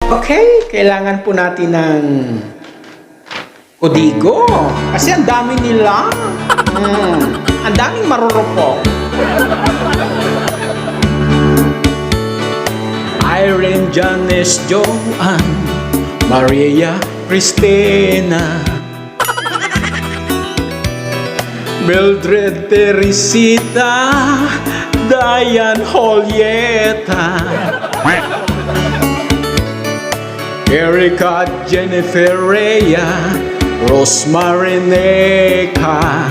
Okay, kailangan po natin ng kodigo. Kasi ang dami nila. Ang daming marurupok. Irene, Janice, Joanne, Maria, Cristina, Mildred, Teresita, Diane, Julieta, Erica, Jennifer, Rhea, Rosemary, Neka,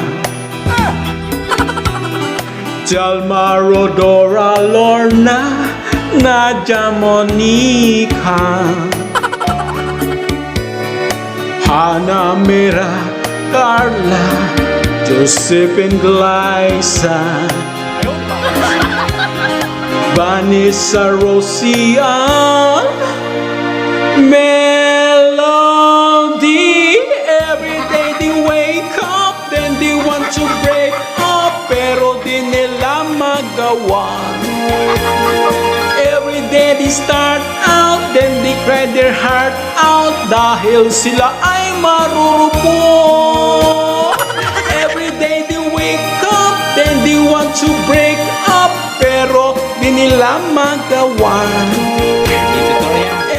Jalma, Rodora, Lorna, Nadia, Monica, Hannah, Mira, Carla, Josephine, Glyza, Vanessa, Rosian, Melody. Every day they wake up, then they want to break up, pero di nila magawa. Every day they start out, then they cry their heart out, dahil sila ay marurupok. Every day they wake up, then they want to break up, pero di nila magawa.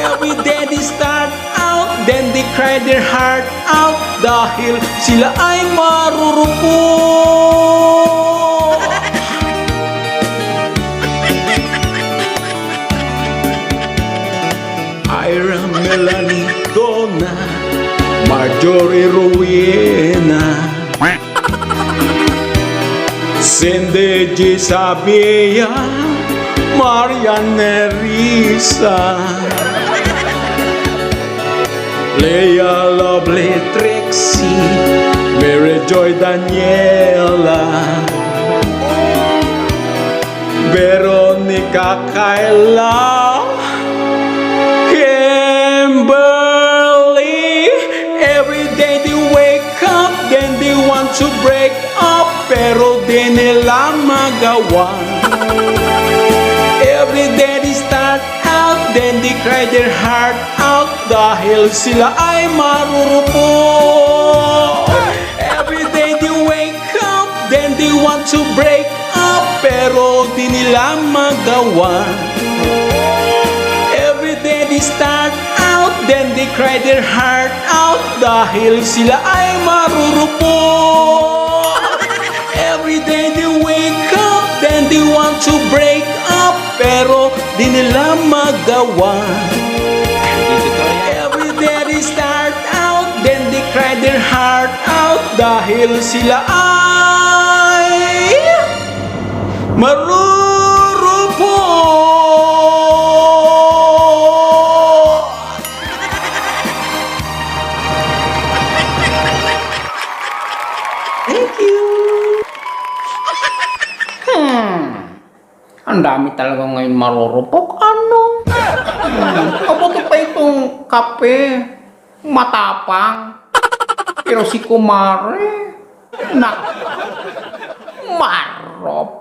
Every day they start out, then they cry their heart out, dahil sila ay marurupok. Ira, Melanie, Donna, Marjorie, Rowena, Cindy, Gisabia, Marianne, Risa, Leah, Lovely, Trixie, Mary Joy, Daniela, Veronica, Kayla, Kimberly. Every day they wake up, then they want to break up, pero di nila magawa. Every day they start out, then they cry their heart out, dahil sila ay marurupok. Every day they wake up, then they want to break up, pero di nila magawa. Every day they start out, then they cry their heart out, dahil sila ay marurupok. Every day they wake up, then they want to break up, pero di nila magawa. Every day they start out, then they cry their heart out, dahil sila ay marurupok. Thank you. Ang dami talaga ngayon marurupok. Ano? Mabuti pa itong kape. Matapang. Pero si Kumare, marupok.